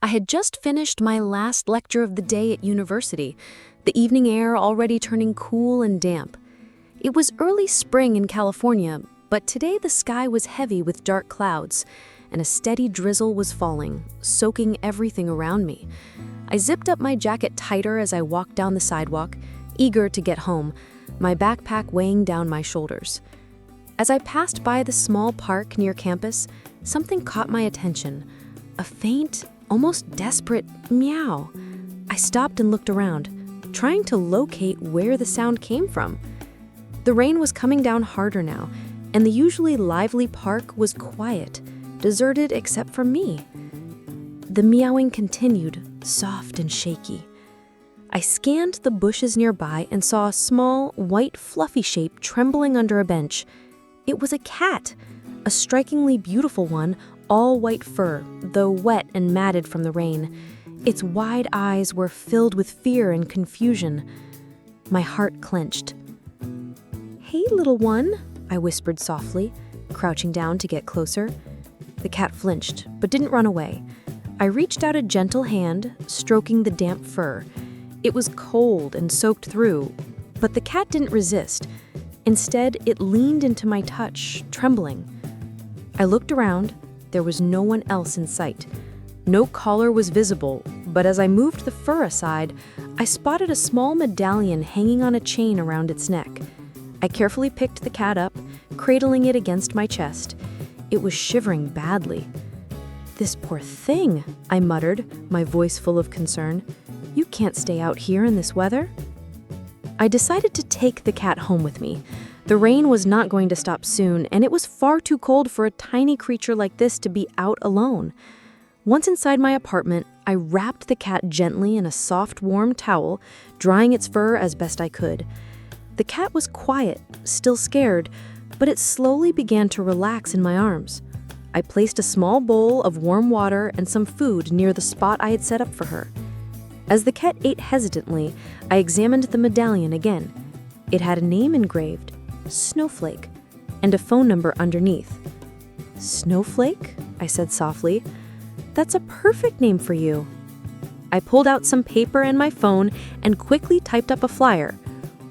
I had just finished my last lecture of the day at university, the evening air already turning cool and damp. It was early spring in California, but today the sky was heavy with dark clouds, and a steady drizzle was falling, soaking everything around me. I zipped up my jacket tighter as I walked down the sidewalk, eager to get home, my backpack weighing down my shoulders. As I passed by the small park near campus, something caught my attention, a faint, almost desperate meow. I stopped and looked around, trying to locate where the sound came from. The rain was coming down harder now, and the usually lively park was quiet, deserted except for me. The meowing continued, soft and shaky. I scanned the bushes nearby and saw a small, white, fluffy shape trembling under a bench. It was a cat, a strikingly beautiful one, all white fur, though wet and matted from the rain. Its wide eyes were filled with fear and confusion. My heart clenched. "Hey, little one," I whispered softly, crouching down to get closer. The cat flinched, but didn't run away. I reached out a gentle hand, stroking the damp fur. It was cold and soaked through, but the cat didn't resist. Instead, it leaned into my touch, trembling. I looked around. There was no one else in sight. No collar was visible, but as I moved the fur aside, I spotted a small medallion hanging on a chain around its neck. I carefully picked the cat up, cradling it against my chest. It was shivering badly. "This poor thing," I muttered, my voice full of concern. "You can't stay out here in this weather." I decided to take the cat home with me. The rain was not going to stop soon, and it was far too cold for a tiny creature like this to be out alone. Once inside my apartment, I wrapped the cat gently in a soft, warm towel, drying its fur as best I could. The cat was quiet, still scared, but it slowly began to relax in my arms. I placed a small bowl of warm water and some food near the spot I had set up for her. As the cat ate hesitantly, I examined the medallion again. It had a name engraved, Snowflake, and a phone number underneath. "Snowflake?" I said softly. "That's a perfect name for you." I pulled out some paper and my phone and quickly typed up a flyer.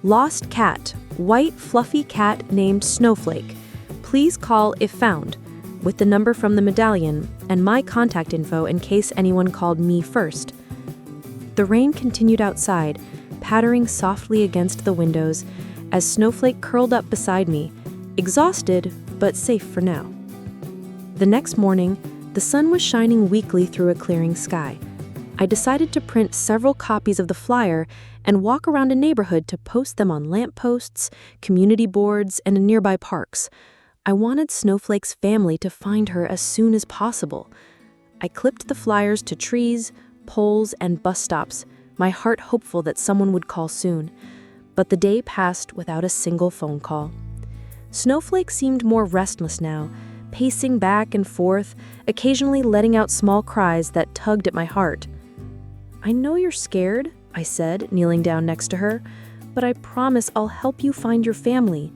"Lost cat, white fluffy cat named Snowflake. Please call if found," with the number from the medallion and my contact info in case anyone called me first. The rain continued outside, pattering softly against the windows as Snowflake curled up beside me, exhausted but safe for now. The next morning, the sun was shining weakly through a clearing sky. I decided to print several copies of the flyer and walk around a neighborhood to post them on lampposts, community boards, and in nearby parks. I wanted Snowflake's family to find her as soon as possible. I clipped the flyers to trees, poles, and bus stops, my heart hopeful that someone would call soon. But the day passed without a single phone call. Snowflake seemed more restless now, pacing back and forth, occasionally letting out small cries that tugged at my heart. "I know you're scared," I said, kneeling down next to her, "but I promise I'll help you find your family."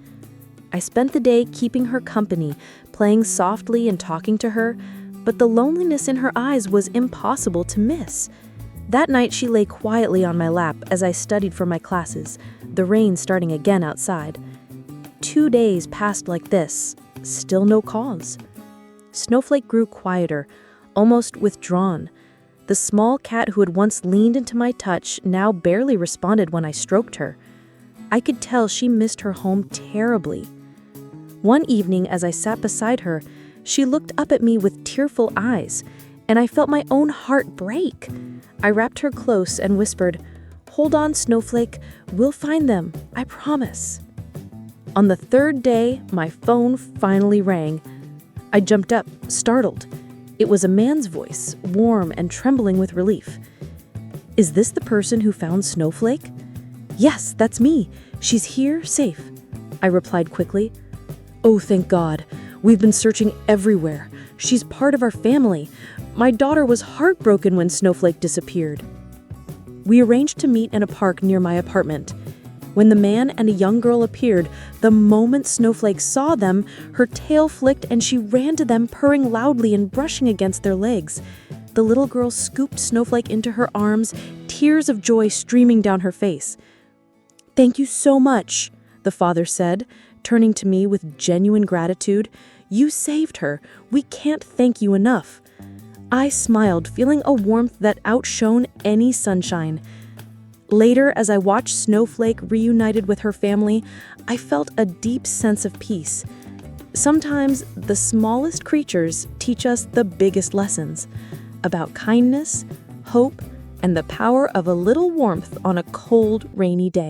I spent the day keeping her company, playing softly and talking to her, but the loneliness in her eyes was impossible to miss. That night she lay quietly on my lap as I studied for my classes, the rain starting again outside. 2 days passed like this, still no calls. Snowflake grew quieter, almost withdrawn. The small cat who had once leaned into my touch now barely responded when I stroked her. I could tell she missed her home terribly. One evening as I sat beside her, she looked up at me with tearful eyes, and I felt my own heart break. I wrapped her close and whispered, "Hold on, Snowflake, we'll find them, I promise." On the third day, my phone finally rang. I jumped up, startled. It was a man's voice, warm and trembling with relief. "Is this the person who found Snowflake?" "Yes, that's me. She's here, safe," I replied quickly. "Oh, thank God. We've been searching everywhere. She's part of our family. My daughter was heartbroken when Snowflake disappeared." We arranged to meet in a park near my apartment. When the man and a young girl appeared, the moment Snowflake saw them, her tail flicked and she ran to them, purring loudly and brushing against their legs. The little girl scooped Snowflake into her arms, tears of joy streaming down her face. "Thank you so much," the father said, turning to me with genuine gratitude. "You saved her. We can't thank you enough." I smiled, feeling a warmth that outshone any sunshine. Later, as I watched Snowflake reunited with her family, I felt a deep sense of peace. Sometimes the smallest creatures teach us the biggest lessons about kindness, hope, and the power of a little warmth on a cold, rainy day.